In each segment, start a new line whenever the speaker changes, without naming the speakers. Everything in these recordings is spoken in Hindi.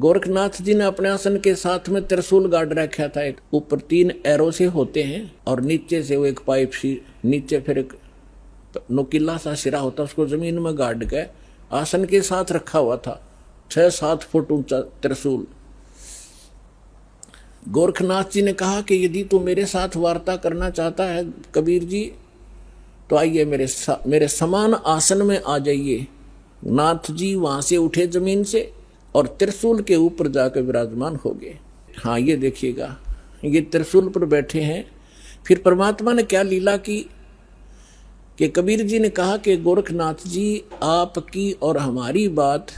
गोरखनाथ जी ने अपने आसन के साथ में त्रिशूल गाड़ रखा था। एक ऊपर 3 एरो से होते हैं और नीचे से वो एक पाइप सी, नीचे फिर एक नुकीला सा सिरा होता, उसको जमीन में गाड़ के आसन के साथ रखा हुआ था। 6-7 फुट ऊंचा त्रिशूल। गोरखनाथ जी ने कहा कि यदि तू मेरे साथ वार्ता करना चाहता है कबीर जी, तो आइए मेरे समान आसन में आ जाइए। नाथ जी वहां से उठे जमीन से और त्रिशूल के ऊपर जाकर विराजमान हो गए। हाँ, ये देखिएगा, ये त्रिशूल पर बैठे हैं। फिर परमात्मा ने क्या लीला की कि कबीर जी ने कहा कि गोरखनाथ जी, आपकी और हमारी बात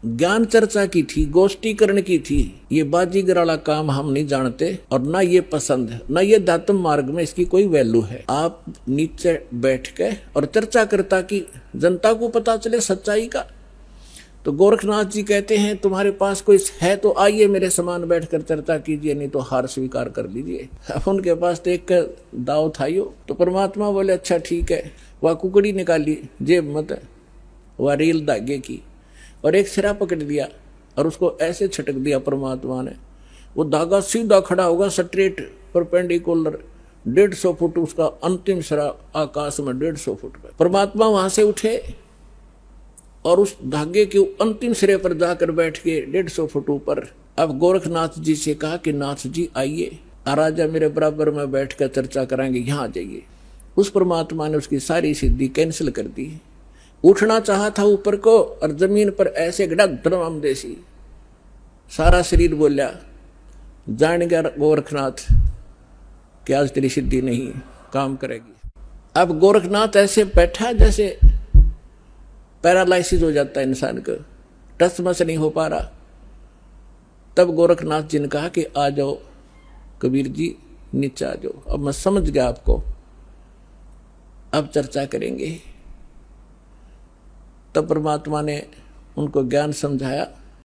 ज्ञान चर्चा की थी, गोष्ठीकरण की थी। ये बाजीगर वाला काम हम नहीं जानते और ना ये पसंद है, ना ये दातम मार्ग में इसकी कोई वैल्यू है। आप नीचे बैठ के और चर्चा करता कि जनता को पता चले सच्चाई का। तो गोरखनाथ जी कहते हैं तुम्हारे पास कोई है तो आइए मेरे समान बैठकर चर्चा कीजिए, नहीं तो हार स्वीकार कर लीजिए। अब उनके पास तो एक दाव था यो। तो परमात्मा बोले अच्छा ठीक है। वह कुकड़ी निकाली जेब मत, वह रील धागे की, और एक सिरा पकड़ लिया और उसको ऐसे छटक दिया परमात्मा ने। वो धागा सीधा खड़ा होगा, स्ट्रेट परपेंडिकुलर 150 फुट उसका अंतिम सिरा आकाश में 150 फुट पर। परमात्मा वहां से उठे और उस धागे के अंतिम सिरे पर जाकर बैठ गए 150 फुट ऊपर। अब गोरखनाथ जी से कहा कि नाथ जी आइए, राजा मेरे बराबर में बैठकर चर्चा कराएंगे, यहाँ आ जाइए। उस परमात्मा ने उसकी सारी सिद्धि कैंसिल कर दी। उठना चाहा था ऊपर को और जमीन पर ऐसे गड़ा धर्म देसी, सारा शरीर बोलिया जान गया गोरखनाथ कि आज तेरी सिद्धि नहीं काम करेगी। अब गोरखनाथ ऐसे बैठा जैसे पैरालाइसिस हो जाता है इंसान को, टस मस नहीं हो पा रहा। तब गोरखनाथ जी ने कहा कि आ जाओ कबीर जी, नीचे आ जाओ, अब मैं समझ गया आपको, अब चर्चा करेंगे। तब परमात्मा ने उनको ज्ञान समझाया